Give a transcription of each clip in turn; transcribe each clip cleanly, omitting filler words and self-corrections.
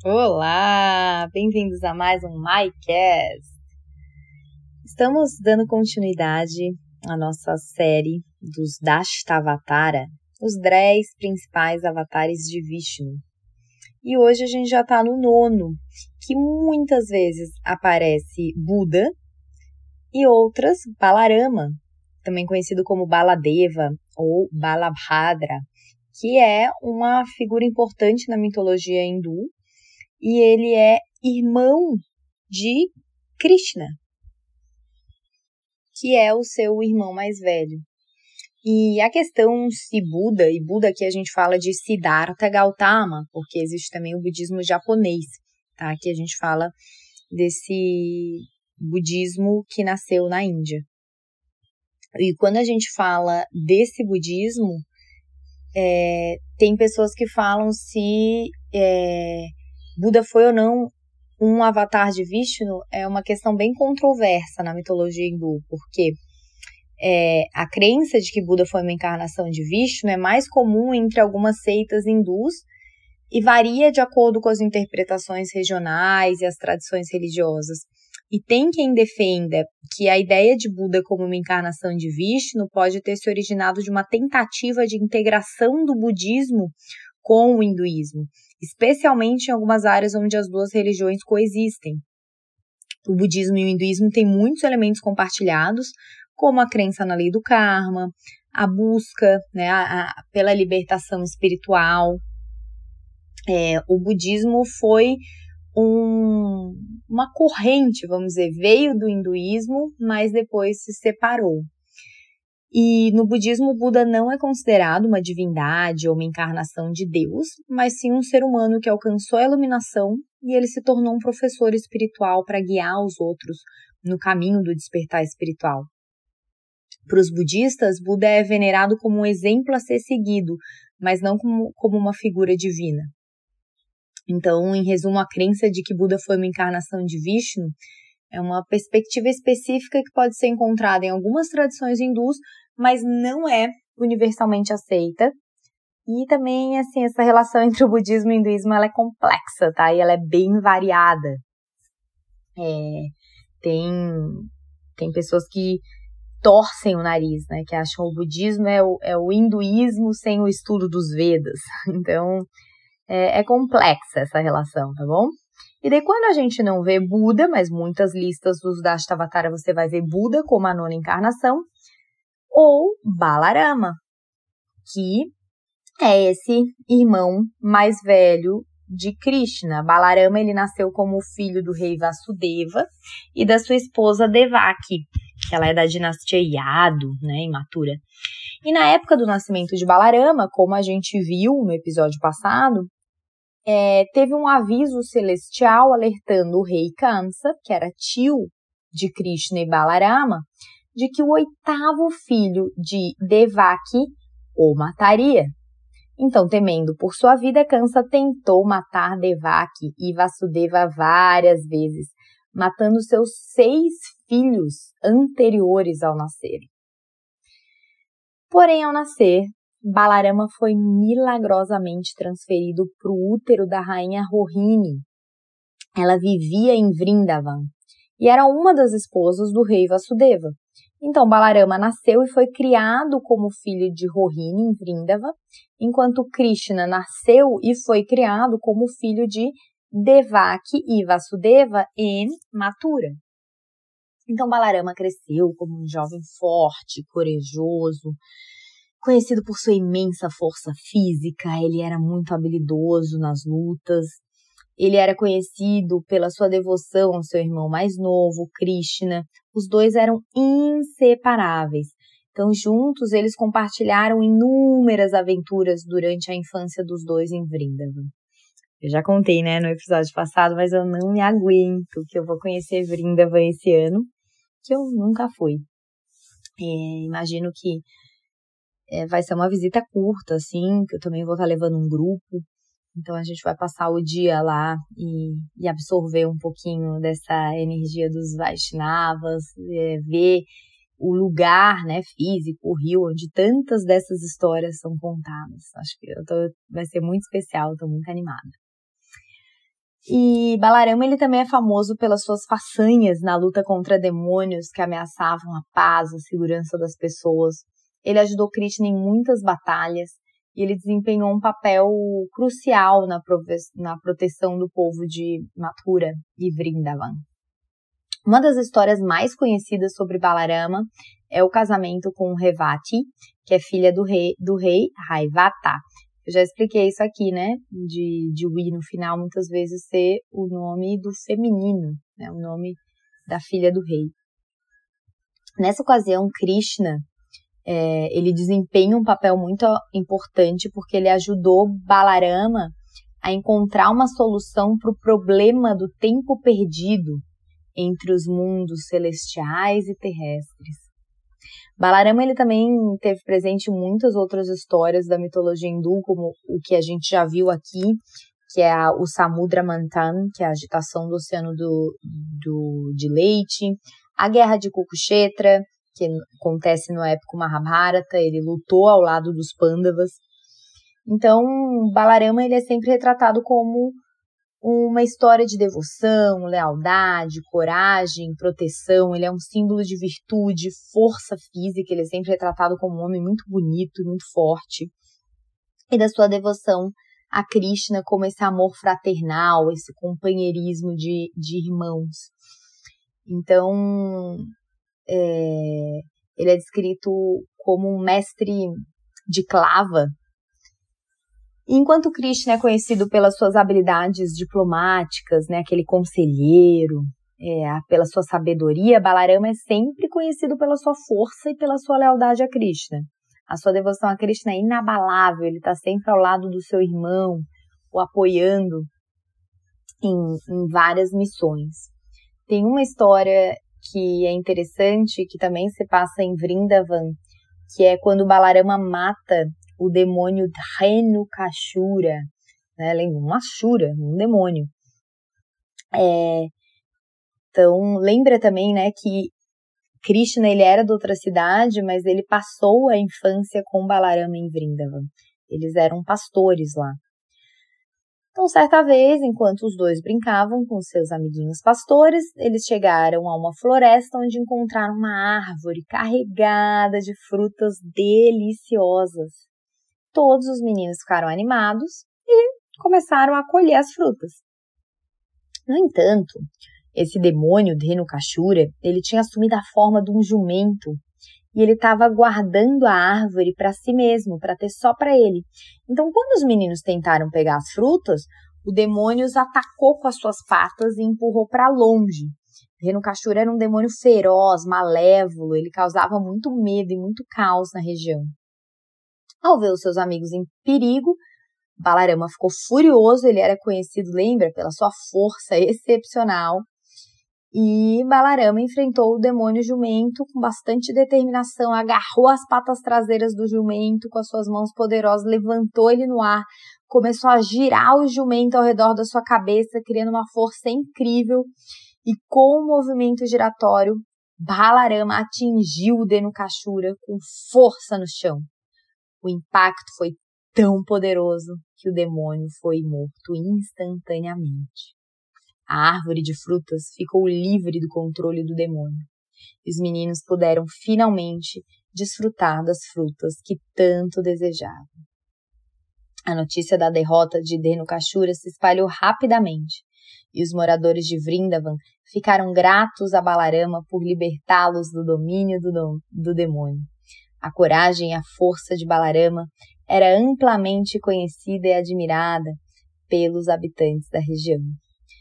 Olá, bem-vindos a mais um MyCast. Estamos dando continuidade à nossa série dos Dashtavatara, os 10 principais avatares de Vishnu. E hoje a gente já está no 9º, que muitas vezes aparece Buda e outras Balarama, também conhecido como Baladeva ou Balabhadra, que é uma figura importante na mitologia hindu. E ele é irmão de Krishna, que é o seu irmão mais velho. E a questão se Buda, e Buda aqui a gente fala de Siddhartha Gautama, porque existe também o budismo japonês, tá? Aqui a gente fala desse budismo que nasceu na Índia. E quando a gente fala desse budismo, tem pessoas que falam se Buda foi ou não um avatar de Vishnu. É uma questão bem controversa na mitologia hindu, porque a crença de que Buda foi uma encarnação de Vishnu é mais comum entre algumas seitas hindus e varia de acordo com as interpretações regionais e as tradições religiosas. E tem quem defenda que a ideia de Buda como uma encarnação de Vishnu pode ter se originado de uma tentativa de integração do budismo com o hinduísmo, especialmente em algumas áreas onde as duas religiões coexistem. O budismo e o hinduísmo têm muitos elementos compartilhados, como a crença na lei do karma, a busca, né, pela libertação espiritual. O budismo foi uma corrente, vamos dizer, veio do hinduísmo, mas depois se separou. E no budismo, Buda não é considerado uma divindade ou uma encarnação de Deus, mas sim um ser humano que alcançou a iluminação e ele se tornou um professor espiritual para guiar os outros no caminho do despertar espiritual. Para os budistas, Buda é venerado como um exemplo a ser seguido, mas não como uma figura divina. Então, em resumo, a crença de que Buda foi uma encarnação de Vishnu é uma perspectiva específica que pode ser encontrada em algumas tradições hindus, mas não é universalmente aceita. E também, assim, essa relação entre o budismo e o hinduísmo, ela é complexa, tá? E ela é bem variada. Tem pessoas que torcem o nariz, né? Que acham que o budismo é o hinduísmo sem o estudo dos Vedas. Então, é complexa essa relação, tá bom? E daí quando a gente não vê Buda, mas muitas listas dos Dashtavatara você vai ver Buda como a 9ª encarnação, ou Balarama, que é esse irmão mais velho de Krishna. Balarama, ele nasceu como filho do rei Vasudeva e da sua esposa Devaki, que ela é da dinastia Yadu, né, em Mathura. E na época do nascimento de Balarama, como a gente viu no episódio passado, teve um aviso celestial alertando o rei Kamsa, que era tio de Krishna e Balarama, de que o 8º filho de Devaki o mataria. Então, temendo por sua vida, Kamsa tentou matar Devaki e Vasudeva várias vezes, matando seus 6 filhos anteriores ao nascer. Porém, ao nascer, Balarama foi milagrosamente transferido para o útero da rainha Rohini. Ela vivia em Vrindavan e era uma das esposas do rei Vasudeva. Então, Balarama nasceu e foi criado como filho de Rohini em Vrindavan, enquanto Krishna nasceu e foi criado como filho de Devaki e Vasudeva em Mathura. Então, Balarama cresceu como um jovem forte, corajoso, conhecido por sua imensa força física. Ele era muito habilidoso nas lutas. Ele era conhecido pela sua devoção ao seu irmão mais novo, Krishna. Os dois eram inseparáveis. Então, juntos, eles compartilharam inúmeras aventuras durante a infância dos dois em Vrindavan. Eu já contei, né, no episódio passado, mas eu não me aguento que eu vou conhecer Vrindavan esse ano, que eu nunca fui. Imagino que vai ser uma visita curta, assim, que eu também vou estar levando um grupo. Então, a gente vai passar o dia lá e absorver um pouquinho dessa energia dos Vaishnavas, ver o lugar, né, físico, o rio, onde tantas dessas histórias são contadas. Acho que vai ser muito especial, estou muito animada. E Balarama, ele também é famoso pelas suas façanhas na luta contra demônios que ameaçavam a paz, a segurança das pessoas. Ele ajudou Krishna em muitas batalhas e ele desempenhou um papel crucial na proteção do povo de Mathura e Vrindavan. Uma das histórias mais conhecidas sobre Balarama é o casamento com Revati, que é filha do rei Raivata. Eu já expliquei isso aqui, né, de o I no final muitas vezes ser o nome do feminino, né, o nome da filha do rei. Nessa ocasião, Krishna, ele desempenha um papel muito importante porque ele ajudou Balarama a encontrar uma solução para o problema do tempo perdido entre os mundos celestiais e terrestres. Balarama, ele também teve presente em muitas outras histórias da mitologia hindu, como o que a gente já viu aqui, que é o Samudra Manthan, que é a agitação do oceano de leite, a guerra de Kurukshetra, que acontece no épico Mahabharata, ele lutou ao lado dos Pandavas. Então, Balarama, ele é sempre retratado como uma história de devoção, lealdade, coragem, proteção. Ele é um símbolo de virtude, força física. Ele é sempre retratado como um homem muito bonito, muito forte. E da sua devoção a Krishna como esse amor fraternal, esse companheirismo de irmãos. Então, ele é descrito como um mestre de clava. Enquanto Krishna é conhecido pelas suas habilidades diplomáticas, né, aquele conselheiro, pela sua sabedoria, Balarama é sempre conhecido pela sua força e pela sua lealdade a Krishna. A sua devoção a Krishna é inabalável, ele está sempre ao lado do seu irmão, o apoiando em várias missões. Tem uma história que é interessante, que também se passa em Vrindavan, que é quando Balarama mata o demônio Dhenukashura, né? Lembra? Um Ashura, um demônio. Então, lembra também, né, que Krishna, ele era de outra cidade, mas ele passou a infância com Balarama em Vrindavan. Eles eram pastores lá. Então, certa vez, enquanto os dois brincavam com seus amiguinhos pastores, eles chegaram a uma floresta onde encontraram uma árvore carregada de frutas deliciosas. Todos os meninos ficaram animados e começaram a colher as frutas. No entanto, esse demônio Dhenukashura, ele tinha assumido a forma de um jumento e ele estava guardando a árvore para si mesmo, para ter só para ele. Então, quando os meninos tentaram pegar as frutas, o demônio os atacou com as suas patas e empurrou para longe. Dhenukashura era um demônio feroz, malévolo, ele causava muito medo e muito caos na região. Ao ver os seus amigos em perigo, Balarama ficou furioso, ele era conhecido, lembra, pela sua força excepcional. E Balarama enfrentou o demônio jumento com bastante determinação, agarrou as patas traseiras do jumento com as suas mãos poderosas, levantou ele no ar, começou a girar o jumento ao redor da sua cabeça, criando uma força incrível. E com o movimento giratório, Balarama atingiu o Dhenukashura com força no chão. O impacto foi tão poderoso que o demônio foi morto instantaneamente. A árvore de frutas ficou livre do controle do demônio. E os meninos puderam finalmente desfrutar das frutas que tanto desejavam. A notícia da derrota de Dhenukashura se espalhou rapidamente, e os moradores de Vrindavan ficaram gratos a Balarama por libertá-los do domínio do demônio. A coragem e a força de Balarama era amplamente conhecida e admirada pelos habitantes da região.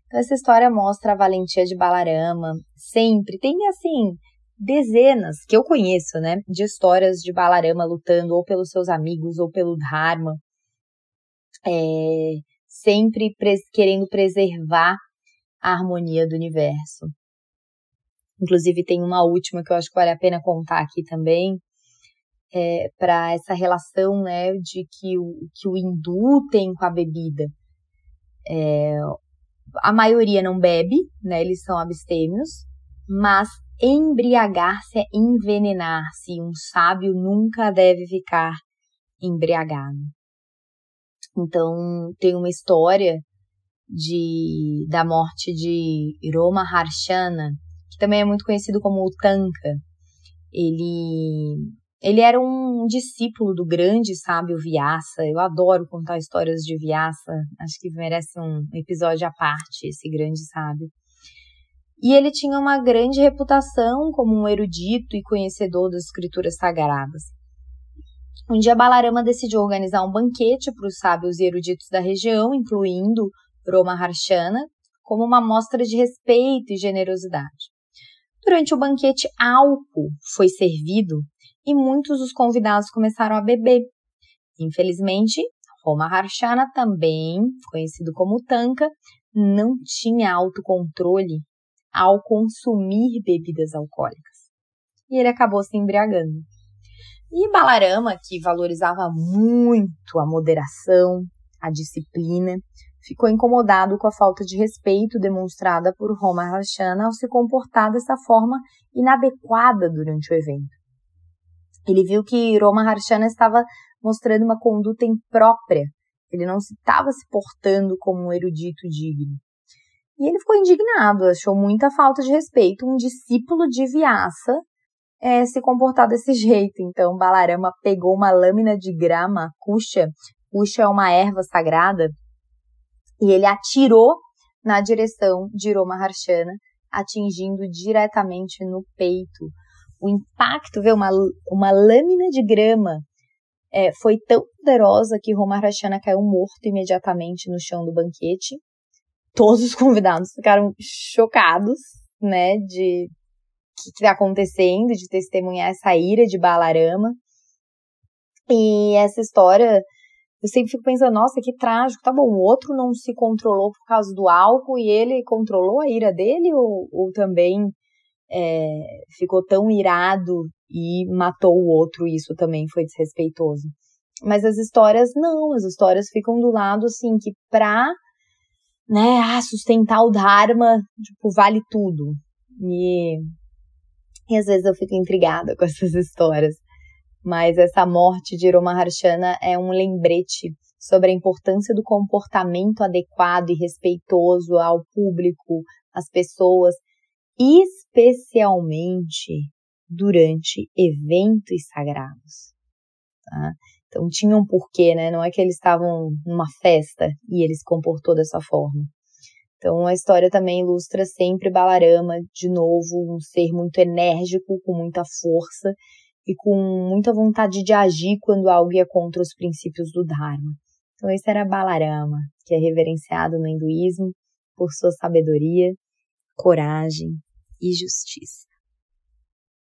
Então, essa história mostra a valentia de Balarama. Sempre tem, assim, dezenas, que eu conheço, né, de histórias de Balarama lutando ou pelos seus amigos ou pelo Dharma. Sempre querendo preservar a harmonia do universo. Inclusive, tem uma última que eu acho que vale a pena contar aqui também, para essa relação, né, de que o hindu tem com a bebida. A maioria não bebe, né, eles são abstêmios, mas embriagar-se é envenenar-se. Um sábio nunca deve ficar embriagado. Então, tem uma história da morte de Roma Harshana, que também é muito conhecido como o Tanka. Ele era um discípulo do grande sábio Vyasa. Eu adoro contar histórias de Vyasa. Acho que merece um episódio à parte, esse grande sábio. E ele tinha uma grande reputação como um erudito e conhecedor das escrituras sagradas. Um dia Balarama decidiu organizar um banquete para os sábios e eruditos da região, incluindo Roma Harshana, como uma mostra de respeito e generosidade. Durante o banquete, álcool foi servido e muitos dos convidados começaram a beber. Infelizmente, Roma Harshana, também conhecido como Tanka, não tinha autocontrole ao consumir bebidas alcoólicas. E ele acabou se embriagando. E Balarama, que valorizava muito a moderação, a disciplina, ficou incomodado com a falta de respeito demonstrada por Roma Harshana ao se comportar dessa forma inadequada durante o evento. Ele viu que Roma Harshana estava mostrando uma conduta imprópria, ele não estava se portando como um erudito digno. E ele ficou indignado, achou muita falta de respeito um discípulo de Vyasa se comportar desse jeito. Então Balarama pegou uma lâmina de grama, kusha é uma erva sagrada, e ele atirou na direção de Roma Harshana, atingindo diretamente no peito. O impacto, uma lâmina de grama foi tão poderosa que Roma Harshana caiu morto imediatamente no chão do banquete. Todos os convidados ficaram chocados, né, de o que está acontecendo, de testemunhar essa ira de Balarama. E essa história, eu sempre fico pensando, nossa, que trágico, tá bom, o outro não se controlou por causa do álcool e ele controlou a ira dele ou também ficou tão irado e matou o outro, e isso também foi desrespeitoso. Mas as histórias não, as histórias ficam do lado assim, que pra sustentar o Dharma, tipo, vale tudo. E às vezes eu fico intrigada com essas histórias. Mas essa morte de Roma Harshana é um lembrete sobre a importância do comportamento adequado e respeitoso ao público, às pessoas, especialmente durante eventos sagrados. Tá? Então tinha um porquê, né? Não é que eles estavam numa festa e ele se comportou dessa forma. Então a história também ilustra sempre Balarama, de novo, um ser muito enérgico, com muita força e com muita vontade de agir quando algo ia contra os princípios do Dharma. Então esse era Balarama, que é reverenciado no hinduísmo por sua sabedoria, coragem e justiça.